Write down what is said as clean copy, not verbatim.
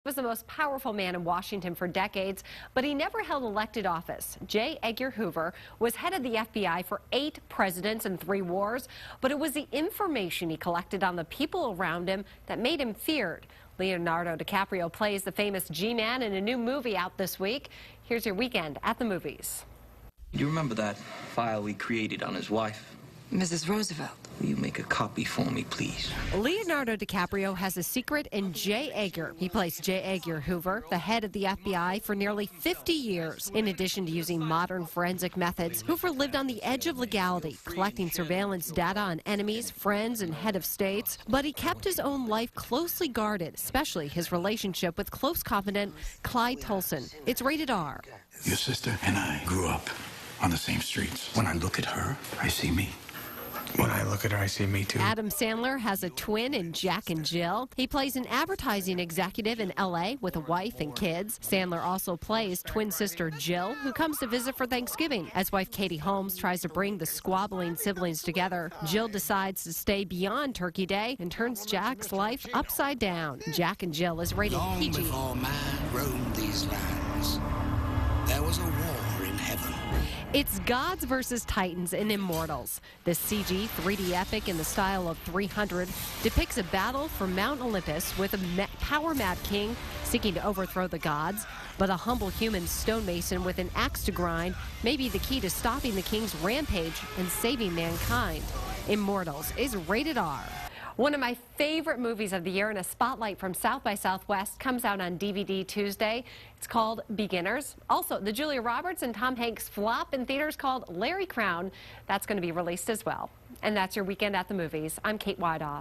Was the most powerful man in Washington for decades, but he never held elected office. J. Edgar Hoover was head of the FBI for 8 presidents and 3 wars, but it was the information he collected on the people around him that made him feared. Leonardo DiCaprio plays the famous G-Man in a new movie out this week. Here's your weekend at the movies. You remember that file we created on his wife? Mrs. Roosevelt. Will you make a copy for me, please? Leonardo DiCaprio has a secret in J. Edgar. He plays J. Edgar Hoover, the head of the FBI for nearly 50 years. In addition to using modern forensic methods, Hoover lived on the edge of legality, collecting surveillance data on enemies, friends, and head of states. But he kept his own life closely guarded, especially his relationship with close confidant Clyde Tolson. It's rated R. Your sister and I grew up on the same streets. When I look at her, I see me. When I look at her, I see me too. Adam Sandler has a twin in Jack and Jill. He plays an advertising executive in L.A. with a wife and kids. Sandler also plays twin sister Jill, who comes to visit for Thanksgiving. As wife Katie Holmes tries to bring the squabbling siblings together, Jill decides to stay beyond Turkey Day and turns Jack's life upside down. Jack and Jill is rated PG. Long before man roamed these lands, there was a war in heaven. It's Gods versus Titans in Immortals. This CG 3D epic in the style of 300 depicts a battle for Mount Olympus with a power-mad king seeking to overthrow the gods. But a humble human stonemason with an axe to grind may be the key to stopping the king's rampage and saving mankind. Immortals is rated R. One of my favorite movies of the year and a spotlight from South by Southwest comes out on DVD Tuesday. It's called Beginners. Also, the Julia Roberts and Tom Hanks flop in theaters called Larry Crown. That's going to be released as well. And that's your weekend at the movies. I'm Kate Wideoff.